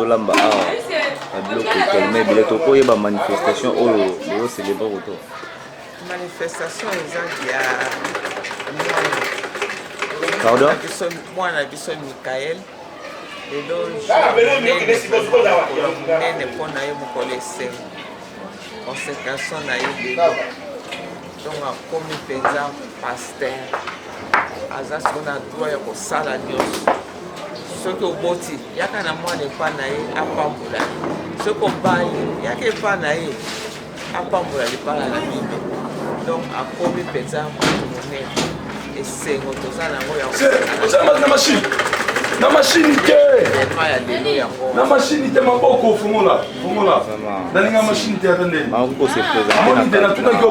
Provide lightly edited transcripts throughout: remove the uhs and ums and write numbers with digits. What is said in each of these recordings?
bozolamba awa babiloko tellement ebele tokoyeba manifestation oyo bozocelebre koto manifestation eza ya pardon mwana biso Mikael lelo monene mpona ye mokolo esengo consécration na ye lelo donc akomi mpenza paster aza siko na droit ya kosala nyonso soki oboti yaka na mwana epa na ye apambola soki obali yaka epa na ye apambola libala na bino donc akomi mpenza moto monene esengo toza nango na machine te ya lelo yango na machine te maboko fungola nalinga machine te ata ndeni akokose présente na tunaki yo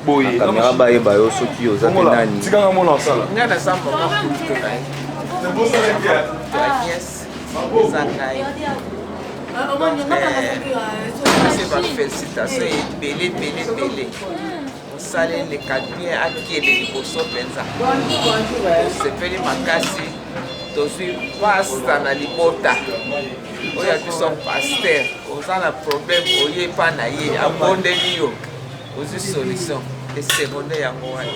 boye kamera bayeba yo soki oza mpe nani tikanga mona osala nga naza mama kulito na ye agnes eza ngai ase bafélicitation ebele mosala eleka bien akele liboso mpenza osepeli makasi tozwi pasta na libota oyo abiso paster oza na problème oye epa na ye abondeli yo ozwi solution esengo nde yango wana.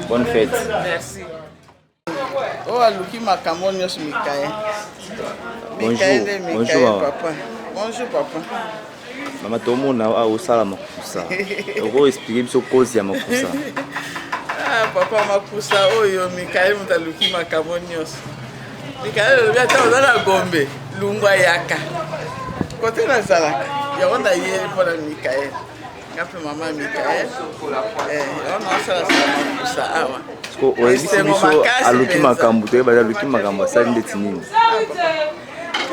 Bonne fête. Merci. Oh, aluki makambo nyonso Mikael. Bonjour papa. Bonjour papa. Mama tomona osala makusa okoexplike biso cause ya makusa. Papa makusa oyo Mikael moto aluki makambo nyonso. Mikael olobi ata oza na Gombe lungwa yaka kote nazalaka yango na ye mpona Mikael nga mpe mama Mikael yango naosalasala makusa awa oyebisi biso aluki makambo toyeba aluki makambo asali ndeti nini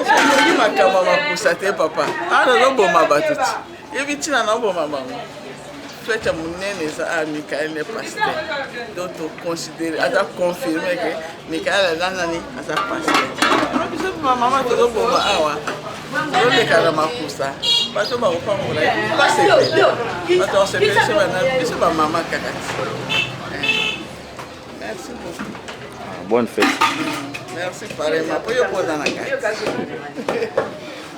aluki makambo makusa te papa awa nazoboma bato ti yebi ntina naoboma bango fete monene eza Mikael ne paster donc toconsidere aza confirme ke Mikael aza nani aza paster biso mama tozoboma awa tozoleka na makusa bato bakopambola basepeli bato basepeli biso bamama kaka ti. Merci beaucoup. Bonne fête. Merci pareillement po yo poza na kati.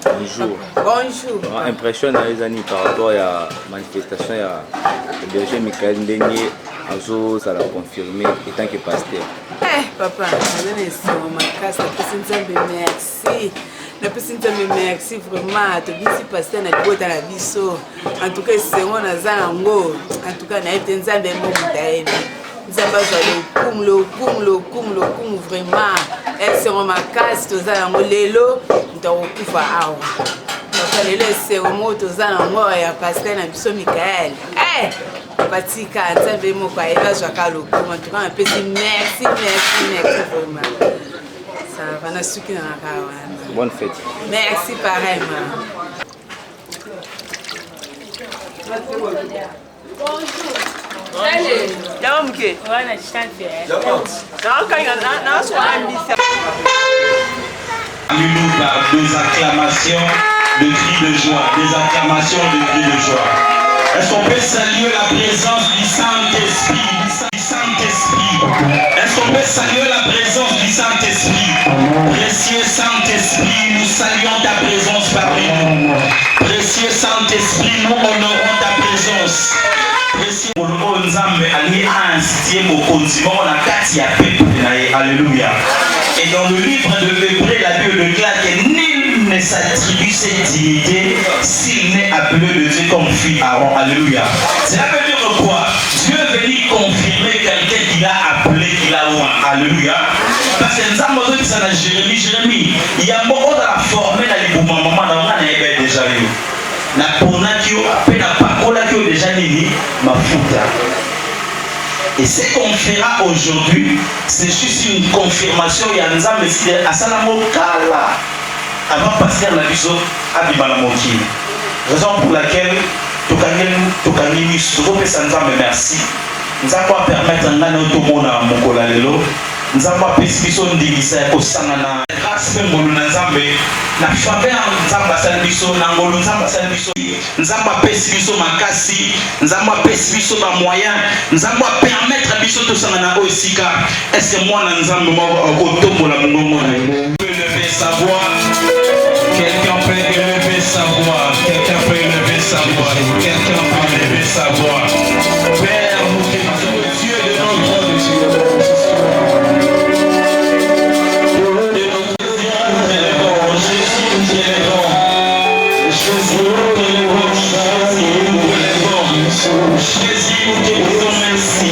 Bonjour. Bonjour. Impression na ezani par rapport à manifestation ya berger Mikael ndenge azozala confirmé étant que pasteur. Papa, je makasi napesi nzambe merci. Napesi nzambe merci vraiment tobisi pasteur na libota na biso. En tout cas esengo naza yango. En tout cas nayebi te nzambe momudayebi. Nzambe azwa lokumu vraiment. Esengo makasi toza yango lelo ntakokufa awa. Papa lelo esengo moko toza yango ya pasteur na biso Mikael. Patika nzambe moko ayeba azwaka lokumu. En tout cas napesi merci vraiment. Ça va na suki na kawana. Bonne fête. Merci pareillement. Alléluia, des acclamations de cris de joie, des acclamations de cris de joie. Est-ce qu'on peut saluer la présence du Saint-Esprit, Est-ce qu'on peut saluer la présence du Saint-Esprit? Précieux Saint-Esprit, nous saluons ta présence parmi nous. Précieux Saint-Esprit, nous honorons ta présence. Précieux Alléluia. Et dans le livre de Hébreux, la Bible déclare que nul ne s'attribue cette dignité s'il n'est appelé de Dieu comme fit Aaron. Alléluia. Cela veut dire quoi? Dieu est venu confirmer quelqu'un qu'il a appelé, qu'il a loin. Alléluia. Parce que nous avons dit ça dans Jérémie, il y a beaucoup de la formée dans les mouvements, maman, on a déjà vu. Na ponakio, après la parole qui est déjà nini, ma fouta. Et ce qu'on fera aujourd'hui, c'est juste une confirmation. Il y a un Messie à Salamo Kala. Avant passer la vision à Bimalamoki. Raison pour laquelle Tokani merci. Nous allons permettre à tout le monde à Mokolalelo. nzambe apesi biso ndingisa ya kosanga na grâce mpe ngolu na nzambe na faveur nzambe asali biso na ngolu nzambe asali biso nzambe apesi biso makasi nzambe apesi biso bamoyen nzambe apermettre biso tosanga na oyo esika eske mwana nzambe moko akotombola mongongo na ye lever sa voix quelqu'un peut élever sa voix quelqu'un peut élever sa voix quelqu'un peut élever sa voix Père nous bénissons Dieu de notre Jésus, nous te disons merci.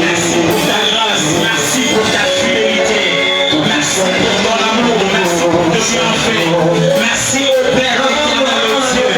Merci pour ta grâce, merci pour ta fidélité, merci pour ton amour, merci pour ton bienfait. Merci au Père éternel, Dieu.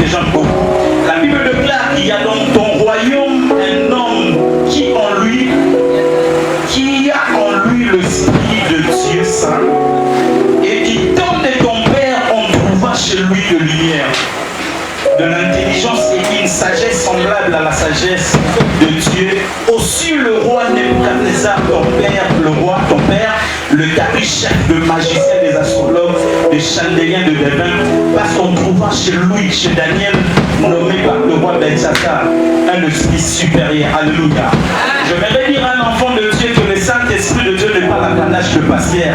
des gens beaucoup. La Bible déclare qu'il y a dans ton royaume un homme qui a en lui l'esprit de Dieu Saint, et qui donne de ton Père, on trouvera chez lui de lumière, de l'intelligence et une sagesse semblable à la sagesse de Dieu. Aussi le roi Nebuchadnezzar, ton père, le roi, ton père, le caprice de magicien, des astrologues, des chandéliens de devins, parce qu'on trouvera chez lui, chez Daniel, nommé par le roi Belshazzar, un esprit supérieur. Alléluia. Je vais dire à un enfant de Dieu que le Saint-Esprit de Dieu n'est pas l'apanage de pasteur.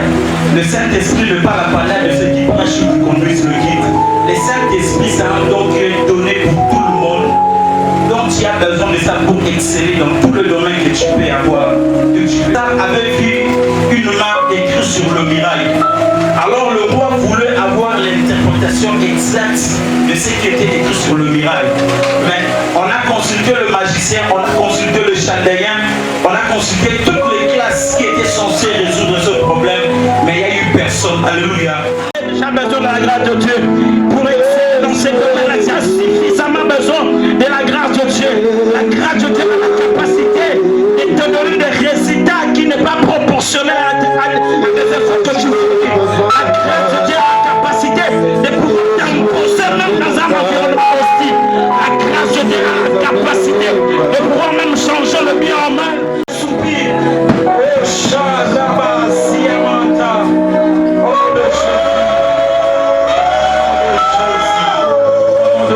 Le Saint-Esprit n'est pas l'apanage de ceux qui prêchent ou qui conduisent le guide. Le Saint-Esprit, c'est un don qui est donné pour tout le monde. Donc tu as besoin de ça pour exceller dans tout le domaine que tu peux avoir. Ça avait vu une marque écrite sur le mirail. Alors le roi voulait avoir l'interprétation exacte de ce qui était écrit sur le mirail. Mais on a consulté le magicien, on a consulté le chaldéen, on a consulté toutes les classes qui étaient censées résoudre ce problème, mais il n'y a eu personne. Alléluia. J'ai besoin de la grâce de Dieu pour exceller dans ces domaines-là. Tu as suffisamment besoin de la grâce de Dieu. La grâce de Dieu a la capacité de te donner des résultats qui n'est pas proportionnel à des efforts que tu fais. La grâce de Dieu a la capacité de pouvoir t'imposer même dans un environnement hostile. La grâce de Dieu a la capacité de pouvoir même changer le bien en mal. Soupir.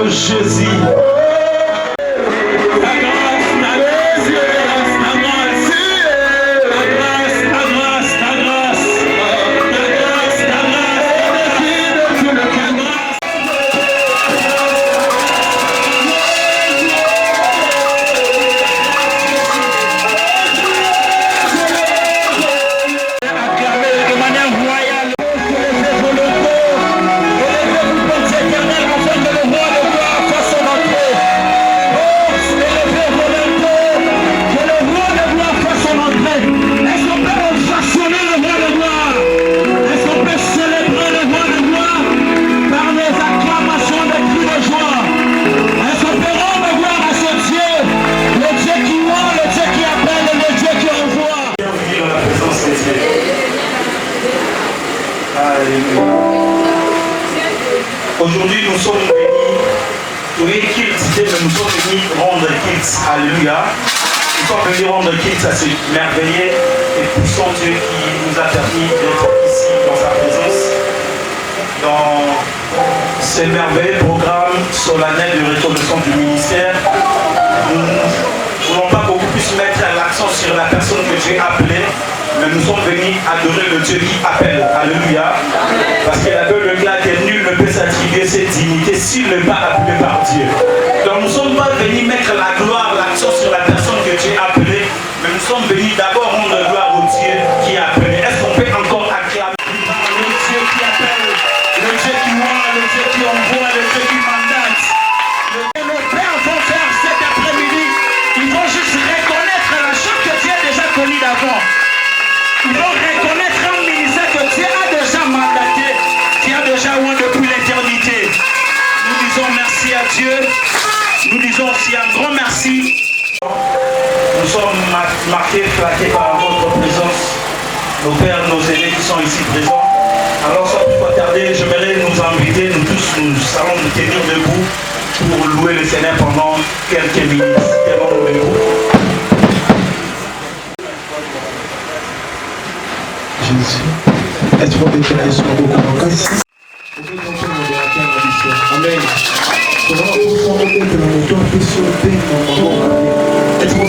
Jésus. Aujourd'hui, nous sommes venus, oui, mais nous sommes venus rendre culte. Alléluia. Nous sommes venus rendre culte à ce merveilleux et puissant Dieu qui nous a permis d'être ici dans sa présence, dans ce merveilleux programme solennel de reconnaissance du ministère. Nous ne voulons pas beaucoup plus mettre l'accent sur la personne que Dieu a appelée, mais nous sommes venus adorer le Dieu qui appelle. Alléluia. Parce que la Bible déclare que nul ne peut s'attribuer cette dignité s'il n'est pas appelé par Dieu. Donc nous ne sommes pas venus mettre la gloire, l'accent sur la personne que Dieu a appelée, mais nous sommes venus d'abord rendre gloire au Dieu qui a appelé. Est-ce qu'on peut encore acclamer le Dieu qui appelle, le Dieu qui voit, le Dieu qui envoie, le Dieu qui mandate? Nos pères vont faire cet après-midi, ils vont juste reconnaître la chose que Dieu a déjà connue d'avant. Ils vont reconnaître un ministère que Dieu a déjà mandaté, qui a déjà oint depuis l'éternité. Nous disons merci à Dieu. Nous disons aussi un grand merci. Nous sommes marqués, flattés par votre présence. Nos pères, nos aînés qui sont ici présents. Alors sans plus tarder, j'aimerais nous inviter, nous tous, nous allons nous tenir debout pour louer le Seigneur pendant quelques minutes. Tenons-nous debout. Jésus, est-ce qu'on peut faire ce mot comme ça? Amen. Est-ce qu'on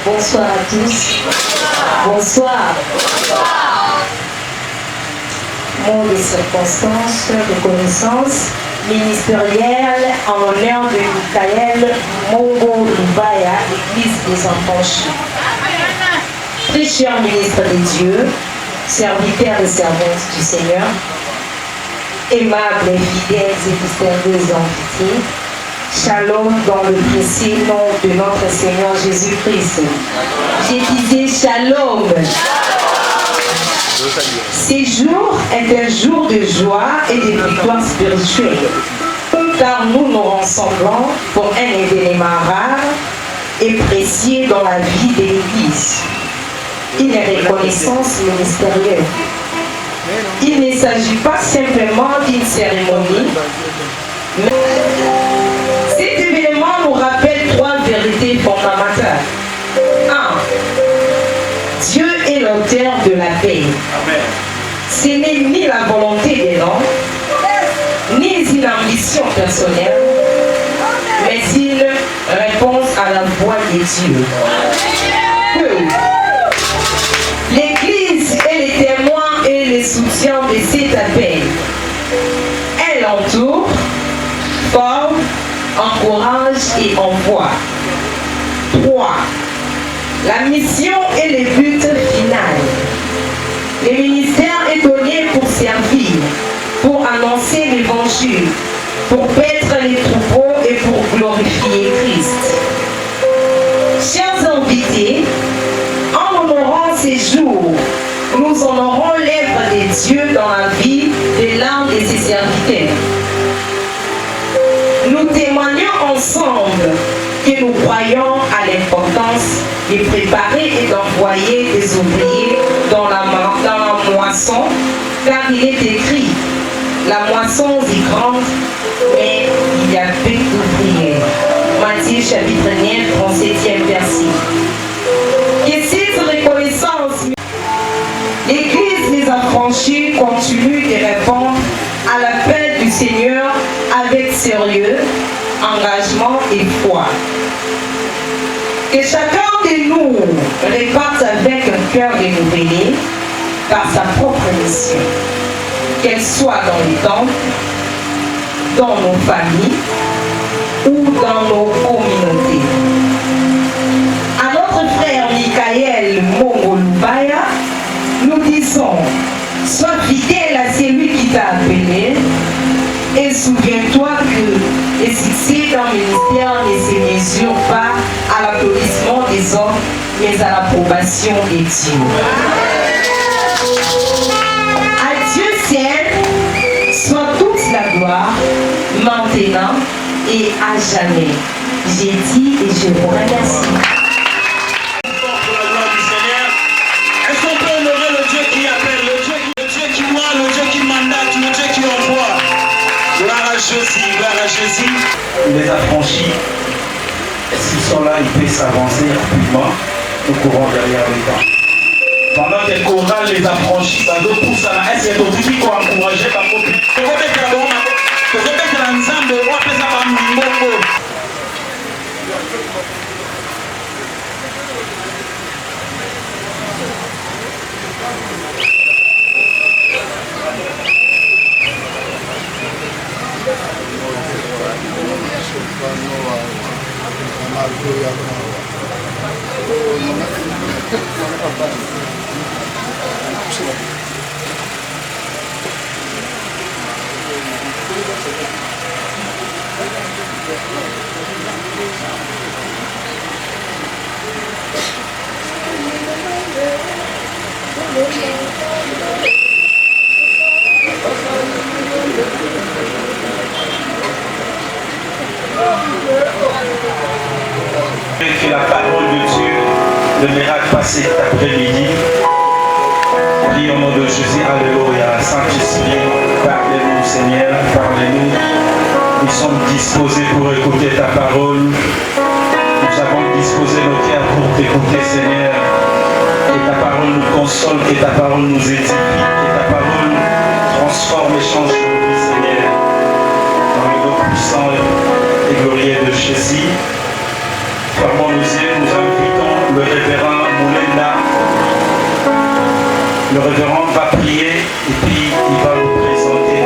Bonsoir à tous. Bonsoir. Mot de circonstance, de connaissance ministérielle en l'honneur de Michael Mongo Lubaya, Église des Enfants. Très cher ministre des dieux, serviteurs et servantes du Seigneur, aimables, fidèles et mystérieux invités, shalom dans le précieux nom de notre Seigneur Jésus-Christ. J'ai dit shalom. Ce jour est un jour de joie et de victoire spirituelle, car nous nous rassemblons pour un événement rare et précieux dans la vie de l'Église. Une reconnaissance ministérielle. Il ne s'agit pas simplement d'une cérémonie, mais cet événement nous rappelle trois vérités fondamentales. 1. Dieu est l'auteur de la paix. Ce n'est ni la volonté des hommes, ni une ambition personnelle, mais une réponse à la voix de Dieu. 2. L'Église est le témoin et le soutien de cet appel. Elle entoure, forme, encourage et envoie. 3. La mission est le but final. Le ministère est donné pour servir, pour annoncer l'évangile, pour paître les troupeaux et pour glorifier Christ. Chers invités, en honorant ces jours, nous honorons l'œuvre de Dieu dans la vie de l'un de ses serviteurs. Nous témoignons ensemble que nous croyons à l'importance de préparer et d'envoyer des ouvriers dans la moisson, car il est écrit, la moisson est grande, mais il y a peu d'ouvriers. Matthieu chapitre 9, 37e verset. Et cette reconnaissance, l'Église les affranchis continue de répondre à l'appel du Seigneur avec sérieux, engagement et foi. Que chacun de nous reparte avec un cœur renouvelé par sa propre mission, qu'elle soit dans les temples, dans nos familles ou dans nos communautés. À notre frère Michael Mongolubaya, nous disons, sois fidèle à celui qui t'a appelé et souviens-toi que le succès d'un ministère ne se mesure pas à l'applaudissement des hommes, mais à l'approbation de Dieu. À Dieu seul soit toute la gloire, maintenant et à jamais. J'ai dit et je vous remercie. Est-ce qu'on peut honorer le Dieu qui appelle, le Dieu qui voit, le Dieu qui mandate, le Dieu qui envoie? Gloire à Jésus, gloire à Jésus. Il les a franchis. S'ils sont là, ils peuvent s'avancer rapidement. Nous courons derrière les temps. Pendant que le choral les a franchis, ça doit tout ça. Est-ce que tu dis qu'on a encouragé ta copine? Que la parole de Dieu, le miracle passé cet après-midi, prie au nom de Jésus, alléluia, Saint-Esprit, parlez-nous Seigneur, parlez-nous, nous sommes disposés pour écouter ta parole, nous avons disposé nos cœurs pour t'écouter Seigneur, que ta parole nous console, que ta parole nous édifie, que ta parole transforme et change nos vies Seigneur, dans le nom puissant et glorieux de Jésus. Fermons nos yeux, nous invitons le révérend Moulenda. Le révérend va prier et puis il va nous présenter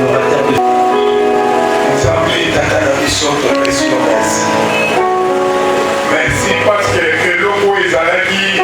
l'orateur de merci parce que le logo est à la vie.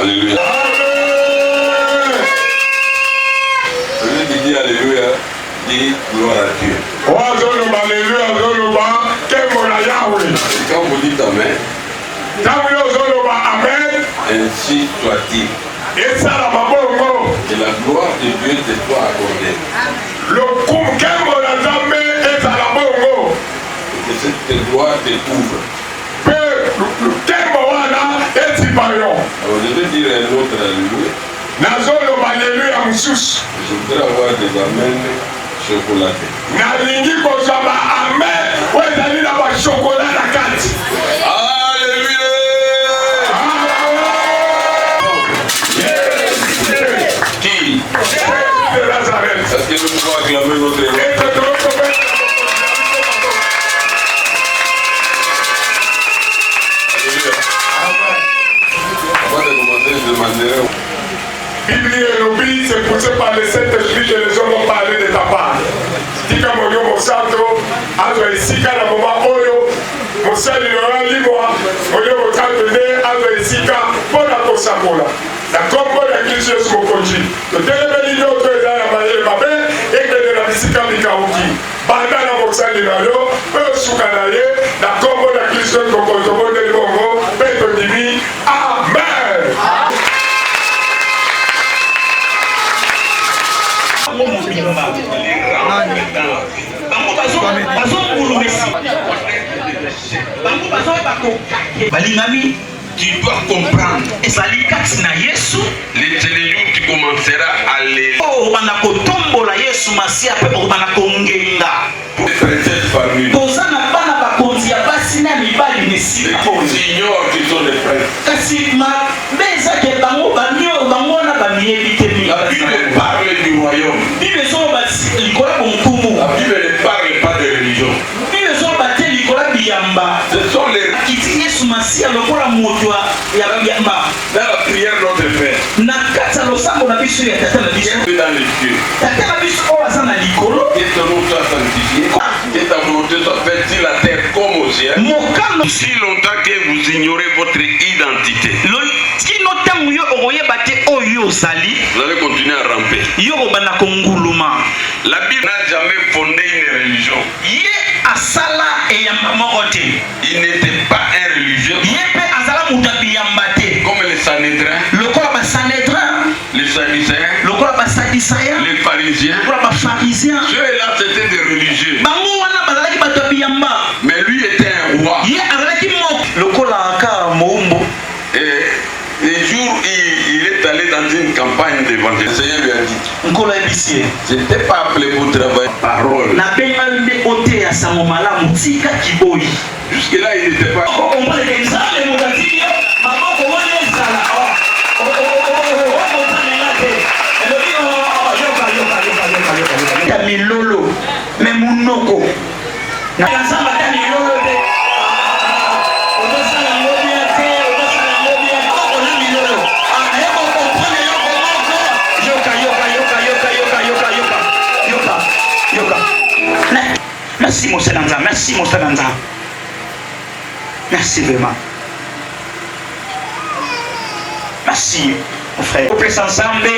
Alléluia. Celui qui dit Alléluia dit gloire à Dieu. Alléluia, et quand vous dites Amen, ainsi soit-il. Et la gloire de Dieu te soit accordée. Et que cette gloire te couvre. Alors je vais dire un autre Alléluia. Je voudrais avoir des Amen chocolatés. Alléluia. Qui? Est-ce que nous pouvons acclamer notre héros? C'est poussé par le Saint-Esprit que les hommes ont parlé de ta part. Tika Moyo Mosanto, Azo Isika, la maman Oyo, Mosali Yora Limoa, Moyo Mosanto, Azo Isika, Pona Kosakola. La combo de Christus Mokoji. Le téléméli d'autres à Maye Mabé, et que de la Isika Mikauki. Bandana Mosali Nayo, Peu Soukanaye, la combo de Christus Mokoji, de Mongo, Peto Dimi. Amen. Balingami, tu dois comprendre. Et ça lit na Yesu, l'éternel tu commenceras à les. Oh, banakotombola Yesu masia pe banakongenga. Tozana bana bakonzi ya basi na mibali mesika. Ignore qui sont les frères. Kasi ma beza ke bango banyo bango na bamiyebi te mi. La Bible parle du royaume. Bible so basi likola bonkumu. La Bible ne parle pas de religion. Bible so bate likola biyamba. Ce sont les kiti Yesu masia lokola moto ya biyamba. Dans la prière notre Père. Na kata losambo na biso ya tata na biso. Dans les cieux. Tata na biso o azana likolo. Que ton nom soit sanctifié. Que ta volonté soit faite sur la terre comme au ciel. Mokano si longtemps que vous ignorez votre identité. Vous allez continuer à ramper. La Bible n'a jamais fondé une religion. Il n'était pas un religieux. Comme les Sanhédrins, les Sadducéens, les pharisiens. Ceux-là c'était des religieux. Mais lui était un roi. Et un jour, il est allé dans une campagne d'évangélisation. Le Seigneur lui a dit, je ne t'ai pas appelé pour travailler parole. Jusque-là, il n'était pas... Yoka Merci mon Sénanza, merci mon Sénanza. Merci vraiment. Merci mon frère. On peut ensemble.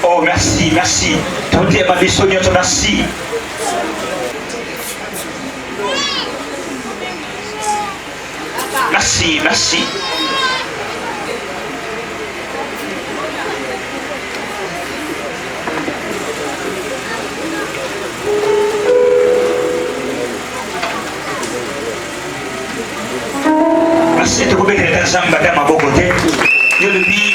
Oh merci, merci. Tout est ma mission, merci. Merci, merci. Merci de vous mettre ensemble, madame, à vos côtés. Je le dis.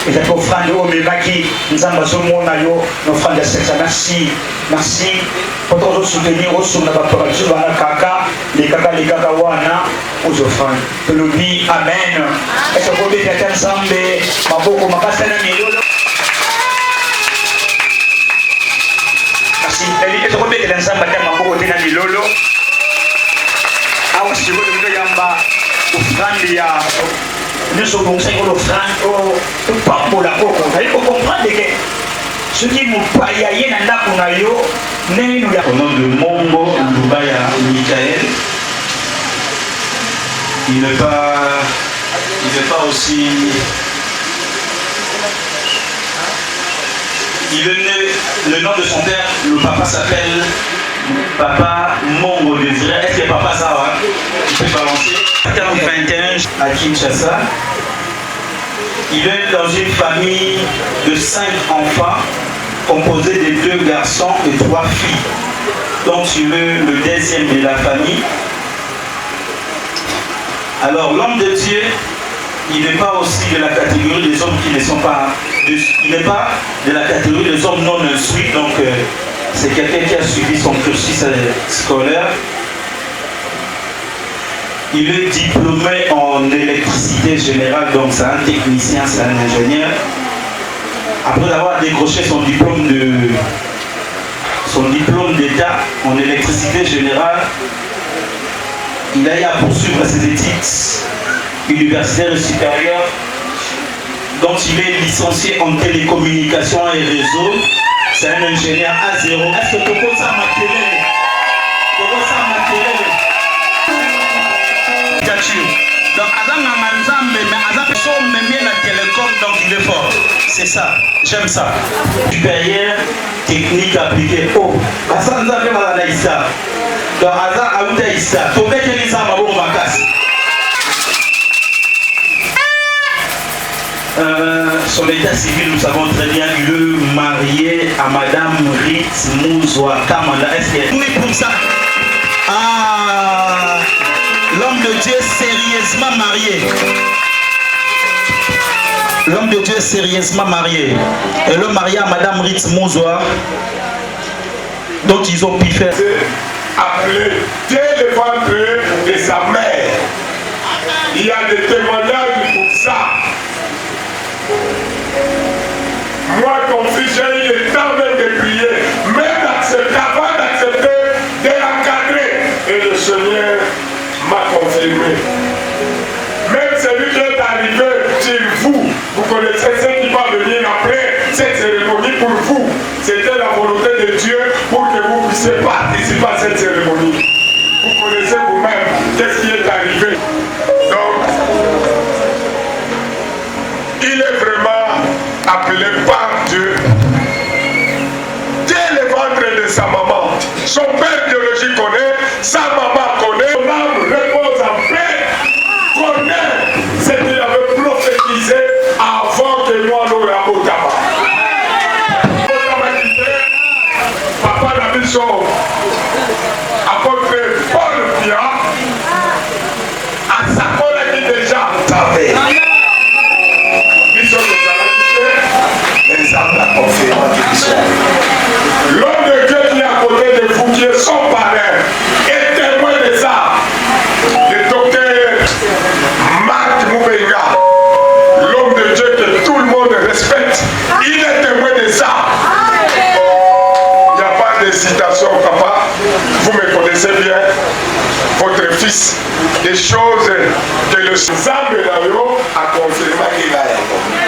Et offrande au Mébaki, nous avons nos offrandes de sexe. Merci, merci. Pour toujours soutenir au son de la kaka, les kaka wana, aux offrandes. Je le dis, amen. Et ce qu'on est ensemble, ma beaucoup, ma passe à la milieu. Merci. Et ce qu'on est ensemble, ma beaucoup, de la milieu. Ah, oui, je veux dire, yamba, offrande, ya. Nous sommes conseillés au franco, au papo la coco. Il faut comprendre que ce qui nous paye dans la kunayo, n'est nous au nom de Mongo Ndubaya Michael, il n'est pas aussi. Il est né, le nom de son père, le papa s'appelle Papa Mongo de vrai. Est-ce que papa ça va? Il peut balancer. 21 à Kinshasa. Il est dans une famille de 5 enfants composée de 2 garçons et 3 filles. Donc il est le deuxième de la famille. Alors l'homme de Dieu, il n'est pas aussi de la catégorie des hommes qui ne sont pas... Il n'est pas de la catégorie des hommes non instruits. Donc c'est quelqu'un qui a suivi son cursus scolaire. Il est diplômé en électricité générale, donc c'est un technicien, c'est un ingénieur. Après avoir décroché son diplôme d'État en électricité générale, il a eu à poursuivre ses études universitaires et supérieures. Donc il est licencié en télécommunications et réseaux. C'est un ingénieur A0. Est-ce que tu peux ça m'attirer? Donc, donc il est fort. C'est ça, j'aime ça. Supérieur, technique appliquée. Oh, son état civil, nous savons très bien, il est marié à Madame Ritz Mouzoua Kamanda. Est-ce que oui pour ça? Ah, l'homme de Dieu sérieusement marié. L'homme de Dieu est sérieusement marié. Et le marié à Madame Ritz Mouzoua. Donc ils ont pu faire. Appelé dès le ventre de sa mère. Il y a des témoignages pour ça. Moi, ton fils, j'ai eu le temps même de prier, même avant d'accepter, de l'encadrer. Et le Seigneur m'a confirmé. Même celui qui est arrivé chez vous, vous connaissez ce qui va venir après cette cérémonie pour vous. C'était la volonté de Dieu pour que vous puissiez participer à cette cérémonie. Vous connaissez vous-même qu'est-ce qui est arrivé. Donc, il est vraiment appelé par Dieu. Dès le ventre de sa maman, son père biologique connaît, sa maman connaît, son âme repose en paix, connaît ce qu'il avait prophétisé avant que moi nous l'avons tabac. Papa n'a vu son apôtre Paul Pia à sa collègue qui déjà savait. L'homme de Dieu qui est à côté de vous, qui est son parrain, est témoin de ça. des choses que le Zambe a confirmé qu'il a accompli.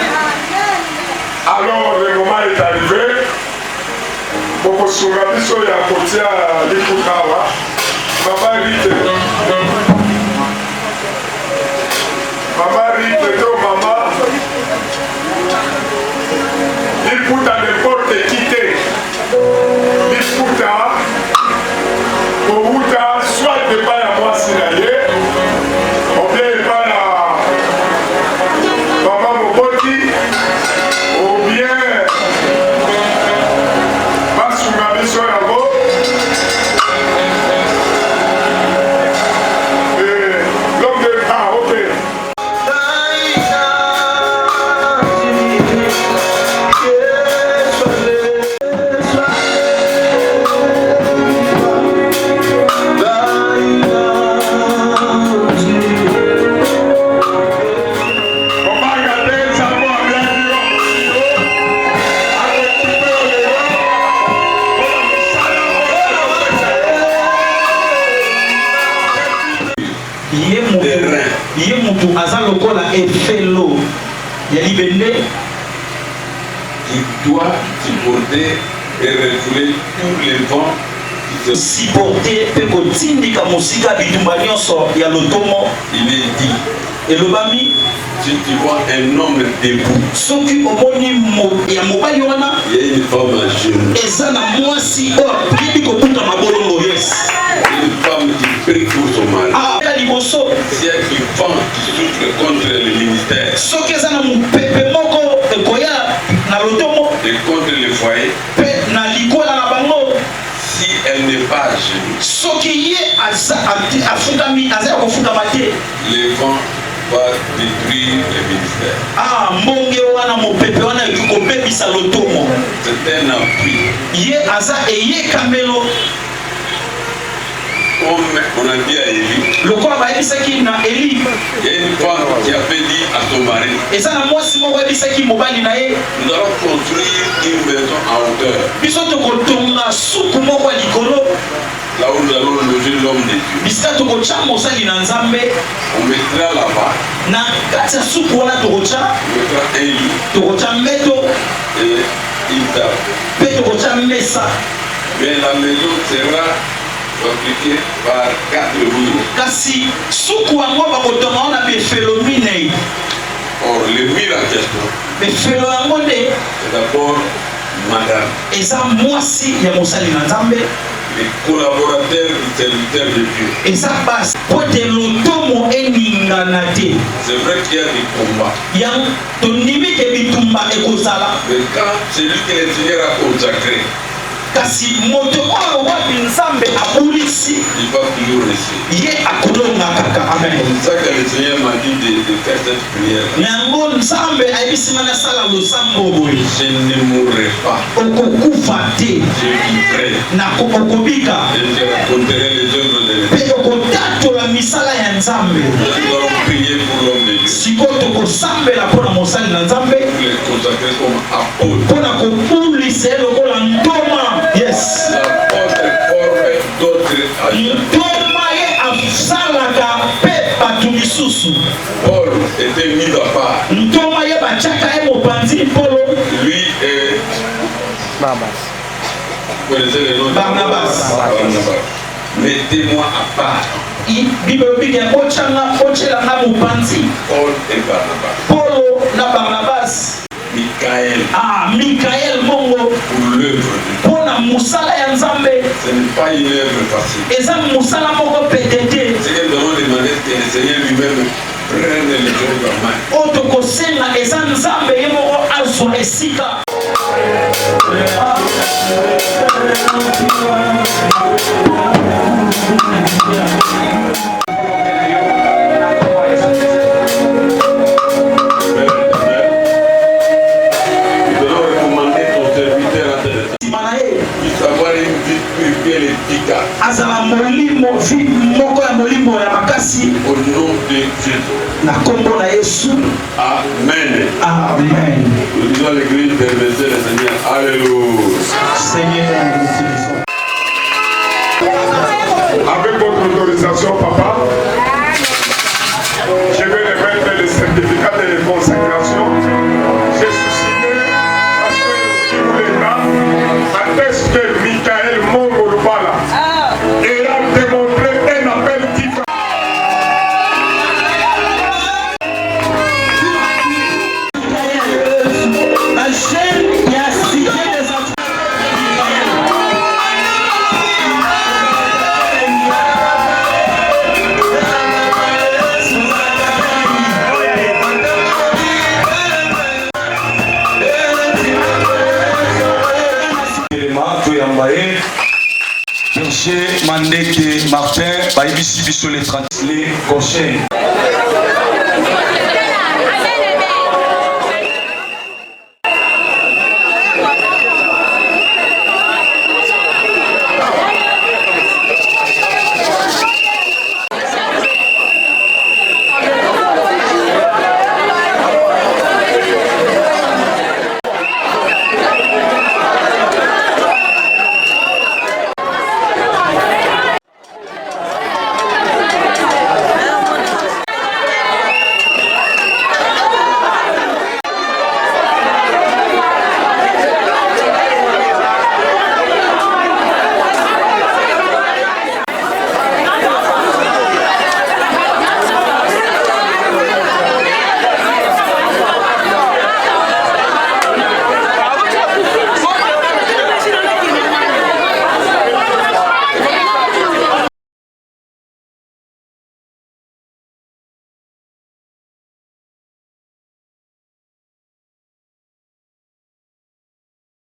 Alors le moment est arrivé. Pour que Sungabiso ya kotia likukawa, Mama Rite, to Mama, Likuta n'importe qui te, Likuta, Kouta, soit de pas à moi Sinaye, ou bien pas à Mama Moboti, ou bien il doit supporter et refouler tous les vents qui se supporter pe kotindika musika bitumba nyonso ya lotomo. Il est dit, et le bami, si tu vois un homme debout, soki omoni ya mobali wana, il y a une femme à genoux, eza na mwasi oyo apribi kokuta mabolongo. Yes, une femme qui prie pour son mari. Liboso, si elle qui vend, qui souffre contre le ministère, soki eza na mopepe moko ekoya na lotomo et contre le foyer, pe na likola na bango, si elle n'est pas à genoux, soki ye afutami aza kofutama te, le vent va détruire le ministère. Mbonge wana mopepe wana ekobebisa lotomo. C'est un appui. Ye aza eyekamelo. Comme on a dit à Élie, le corps va être qui na Élie. Il y a une femme qui avait dit à son mari, et ça na moi si mon va dire qui mobali na ye, nous allons construire une maison en hauteur. Biso to kotonga suku moko likolo. Là où nous allons loger l'homme de Dieu. Bisika to kocha mosali na Nzambe. On mettra là-bas. Na kati ya suku wana to kocha. On mettra un lit. To kocha mbeto. Et une table. Pe to kocha mesa. Mais la maison sera fabriquée par 4 murs. Kasi suku wango ba kotonga wana befelo minei. Or le mur en question, befelo yango nde c'est d'abord madame. Eza mwasi ya mosali na Nzambe. Les collaborateurs du serviteur de Dieu. Eza basi pote lotomo eningana te. C'est vrai qu'il y a des combats. Yang tonimi ke bitumba ekozala. Mais quand celui que le Seigneur a consacré, kasi moto oyo wapi Nzambe abulisi, il va toujours rester. Ye akolonga kaka. Amen. C'est ça que le Seigneur m'a dit de faire cette prière. Yango Nzambe ayibisimana sala losambo boye. Je ne mourrai pas. Okokufa te. Je vivrai. Na okobika. Et je raconterai les œuvres de Dieu. Pe okotatola misala ya Nzambe. Nous allons prier pour l'homme de Dieu. Sikoyo tokosambela mpona mosali na Nzambe. Les consacrer comme apôtres. Mpona kobulisa ye lokola ntoma. Yes. L'apôtre forme d'autres agents. Ntoma ye asalaka mpe bato misusu. Paul était mis à part. Ntoma ye batiaka ye mopanzi Polo. Lui est Barnabas. Vous connaissez le nom de Barnabas. Mettez-moi à part. Bible bige ochanga ochelanga mopanzi. Paul et Barnabas. Polo na Barnabas. Michael. Michael Mongo. Pour l'œuvre. Pour la musala ya Nzambe. Ce n'est pas une œuvre facile. Eza musala moko petete. C'est que nous allons demander que le Seigneur lui-même prenne les choses en main. Otokosenga eza Nzambe ye moko azwa esika. Azala molimo moko ya molimo ya makasi. Au nom de Jésus. Na kombo na Yesu. Amen. Amen. Nous disons à l'église de remercier le Seigneur. Alléluia. Seigneur, nous t'utilisons. Avec votre autorisation, papa, ici, les prochains